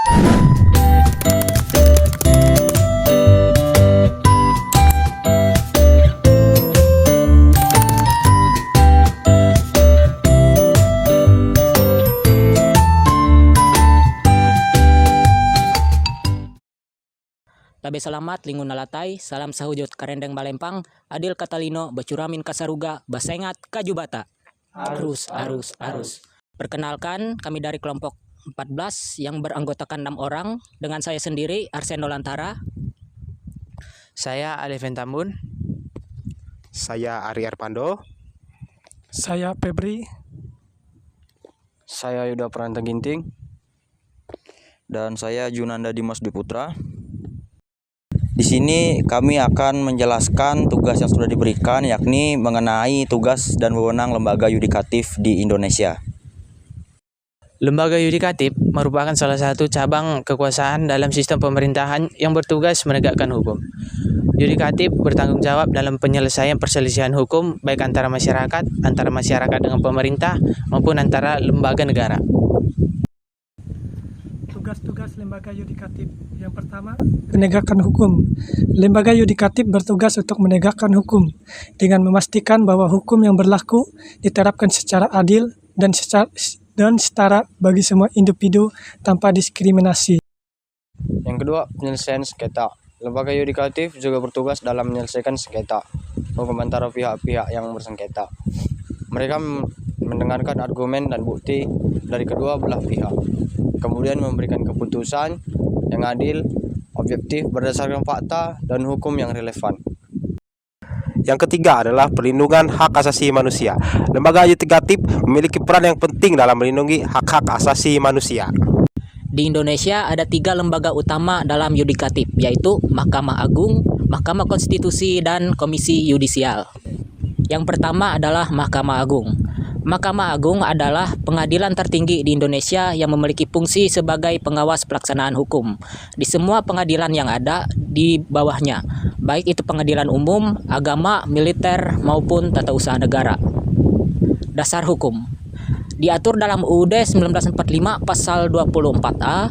Tabe selamat lingun nalatay, salam sahujut karendeng balempang, adil katalino, bacuramin kasaruga, basengat kajubata. Arus. Perkenalkan, kami dari kelompok 14 yang beranggotakan 6 orang, dengan saya sendiri Arseno Lantara. Saya Aleven Tambun. Saya Ari Arpando. Saya Febri. Saya Yuda Pranata Ginting. Dan saya Junanda Dimas Diputra. Di sini kami akan menjelaskan tugas yang sudah diberikan, yakni mengenai tugas dan wewenang lembaga yudikatif di Indonesia. Lembaga yudikatif merupakan salah satu cabang kekuasaan dalam sistem pemerintahan yang bertugas menegakkan hukum. Yudikatif bertanggung jawab dalam penyelesaian perselisihan hukum baik antara masyarakat dengan pemerintah maupun antara lembaga negara. Tugas-tugas lembaga yudikatif. Yang pertama, penegakan hukum. Lembaga yudikatif bertugas untuk menegakkan hukum dengan memastikan bahwa hukum yang berlaku diterapkan secara adil dan setara bagi semua individu tanpa diskriminasi. Yang kedua, penyelesaian sengketa. Lembaga yudikatif juga bertugas dalam menyelesaikan sengketa hukum antara pihak-pihak yang bersengketa. Mereka mendengarkan argumen dan bukti dari kedua belah pihak, kemudian memberikan keputusan yang adil, objektif, berdasarkan fakta dan hukum yang relevan. Yang ketiga adalah perlindungan hak asasi manusia. Lembaga yudikatif memiliki peran yang penting dalam melindungi hak-hak asasi manusia. Di Indonesia ada 3 lembaga utama dalam yudikatif, yaitu Mahkamah Agung, Mahkamah Konstitusi, dan Komisi Yudisial. Yang pertama adalah Mahkamah Agung. Mahkamah Agung adalah pengadilan tertinggi di Indonesia yang memiliki fungsi sebagai pengawas pelaksanaan hukum di semua pengadilan yang ada di bawahnya, baik itu pengadilan umum, agama, militer, maupun tata usaha negara. Dasar hukum diatur dalam UUD 1945 pasal 24A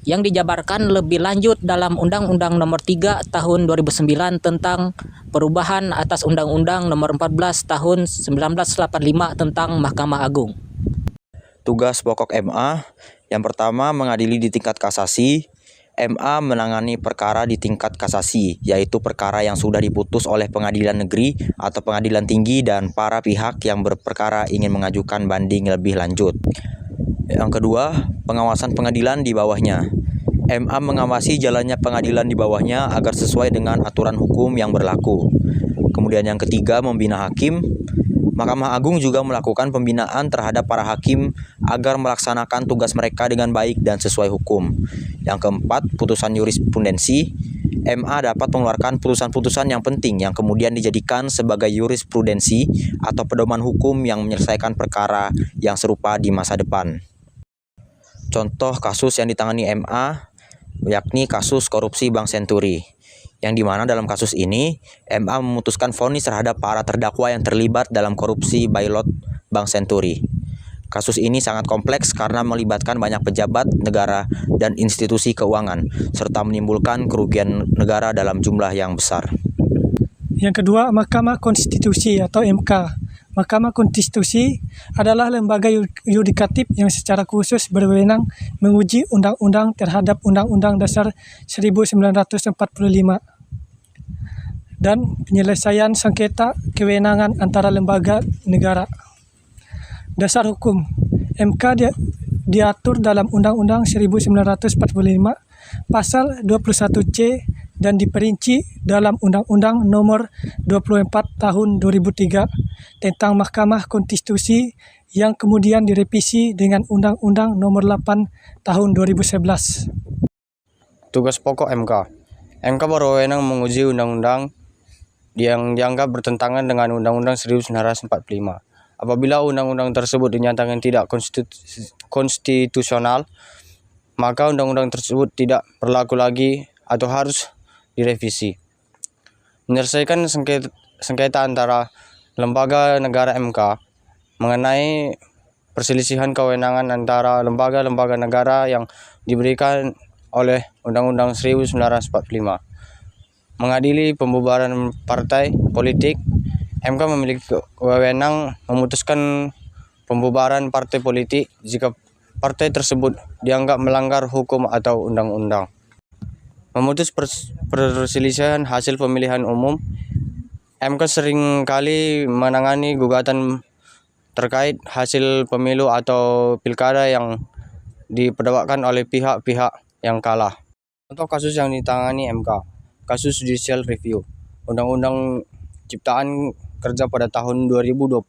yang dijabarkan lebih lanjut dalam Undang-Undang Nomor 3 Tahun 2009 tentang perubahan atas Undang-Undang Nomor 14 Tahun 1985 tentang Mahkamah Agung. Tugas pokok MA, yang pertama mengadili di tingkat kasasi. MA menangani perkara di tingkat kasasi, yaitu perkara yang sudah diputus oleh pengadilan negeri atau pengadilan tinggi dan para pihak yang berperkara ingin mengajukan banding lebih lanjut. Yang kedua, pengawasan pengadilan di bawahnya. MA mengawasi jalannya pengadilan di bawahnya agar sesuai dengan aturan hukum yang berlaku. Kemudian yang ketiga, membina hakim. Mahkamah Agung juga melakukan pembinaan terhadap para hakim agar melaksanakan tugas mereka dengan baik dan sesuai hukum. Yang keempat, putusan jurisprudensi. MA dapat mengeluarkan putusan-putusan yang penting yang kemudian dijadikan sebagai jurisprudensi atau pedoman hukum yang menyelesaikan perkara yang serupa di masa depan. Contoh kasus yang ditangani MA yakni kasus korupsi Bank Senturi, yang dimana dalam kasus ini MA memutuskan vonis terhadap para terdakwa yang terlibat dalam korupsi Bailot Bank Senturi. Kasus ini sangat kompleks karena melibatkan banyak pejabat negara dan institusi keuangan, serta menimbulkan kerugian negara dalam jumlah yang besar. Yang kedua, Mahkamah Konstitusi atau MK. Mahkamah Konstitusi adalah lembaga yudikatif yang secara khusus berwenang menguji undang-undang terhadap Undang-Undang Dasar 1945 dan penyelesaian sengketa kewenangan antara lembaga negara. Dasar hukum. MK diatur dalam Undang-Undang 1945 pasal 21C dan diperinci dalam Undang-Undang Nomor 24 Tahun 2003 tentang Mahkamah Konstitusi yang kemudian direvisi dengan Undang-Undang Nomor 8 Tahun 2011. Tugas pokok MK. MK berwenang menguji undang-undang yang dianggap bertentangan dengan Undang-Undang 1945. Apabila undang-undang tersebut dinyatakan tidak konstitusional, maka undang-undang tersebut tidak berlaku lagi atau harus direvisi. Menyelesaikan sengketa antara lembaga negara MK mengenai perselisihan kewenangan antara lembaga-lembaga negara yang diberikan oleh Undang-Undang 1945. Mengadili pembubaran partai politik, MK memiliki wewenang memutuskan pembubaran partai politik jika partai tersebut dianggap melanggar hukum atau undang-undang. Memutus perselisihan hasil pemilihan umum, MK seringkali menangani gugatan terkait hasil pemilu atau pilkada yang diperdakwakan oleh pihak-pihak yang kalah. Contoh kasus yang ditangani MK, kasus judicial review, Undang-Undang Ciptaan Kerja pada tahun 2020.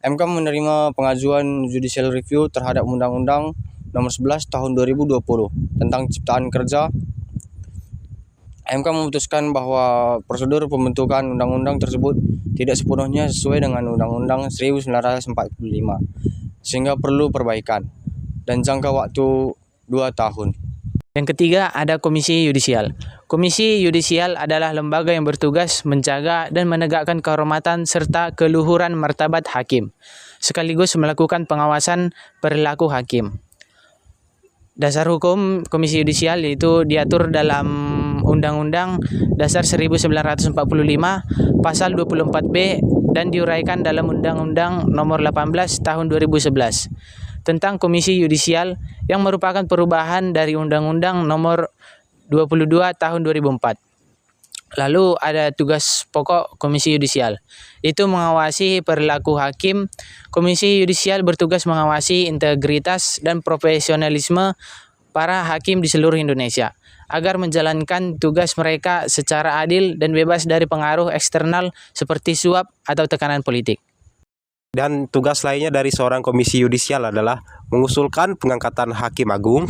MK menerima pengajuan judicial review terhadap Undang-Undang Nomor 11 Tahun 2020 tentang Ciptaan Kerja. MK memutuskan bahwa prosedur pembentukan undang-undang tersebut tidak sepenuhnya sesuai dengan Undang-Undang 1945, sehingga perlu perbaikan, dan jangka waktu 2 tahun. Yang ketiga ada Komisi Yudisial. Komisi Yudisial adalah lembaga yang bertugas menjaga dan menegakkan kehormatan serta keluhuran martabat hakim, sekaligus melakukan pengawasan perilaku hakim. Dasar hukum Komisi Yudisial itu diatur dalam Undang-Undang Dasar 1945 Pasal 24B dan diuraikan dalam Undang-Undang Nomor 18 Tahun 2011 tentang Komisi Yudisial yang merupakan perubahan dari Undang-Undang Nomor 22 Tahun 2004. Lalu ada tugas pokok Komisi Yudisial, itu mengawasi perilaku hakim. Komisi Yudisial bertugas mengawasi integritas dan profesionalisme para hakim di seluruh Indonesia agar menjalankan tugas mereka secara adil dan bebas dari pengaruh eksternal seperti suap atau tekanan politik. Dan tugas lainnya dari seorang komisi yudisial adalah mengusulkan pengangkatan hakim agung.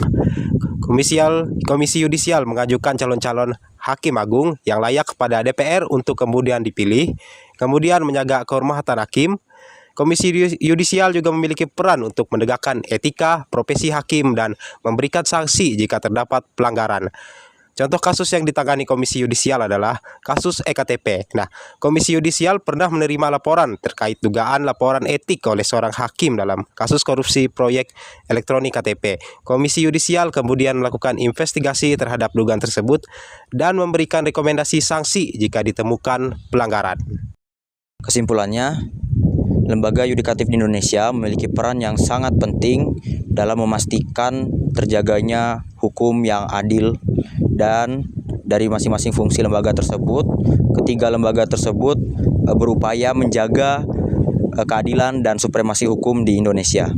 Komisi yudisial mengajukan calon-calon hakim agung yang layak kepada DPR untuk kemudian dipilih, kemudian menjaga kehormatan hakim. Komisi yudisial juga memiliki peran untuk menegakkan etika profesi hakim dan memberikan sanksi jika terdapat pelanggaran. Contoh kasus yang ditangani Komisi Yudisial adalah kasus EKTP. Nah, Komisi Yudisial pernah menerima laporan terkait dugaan laporan etik oleh seorang hakim dalam kasus korupsi proyek elektronik KTP. Komisi Yudisial kemudian melakukan investigasi terhadap dugaan tersebut dan memberikan rekomendasi sanksi jika ditemukan pelanggaran. Kesimpulannya, lembaga yudikatif di Indonesia memiliki peran yang sangat penting dalam memastikan terjaganya hukum yang adil, dan dari masing-masing fungsi lembaga tersebut, ketiga lembaga tersebut berupaya menjaga keadilan dan supremasi hukum di Indonesia.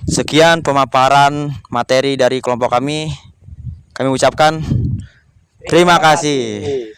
Sekian pemaparan materi dari kelompok kami. Kami ucapkan terima kasih.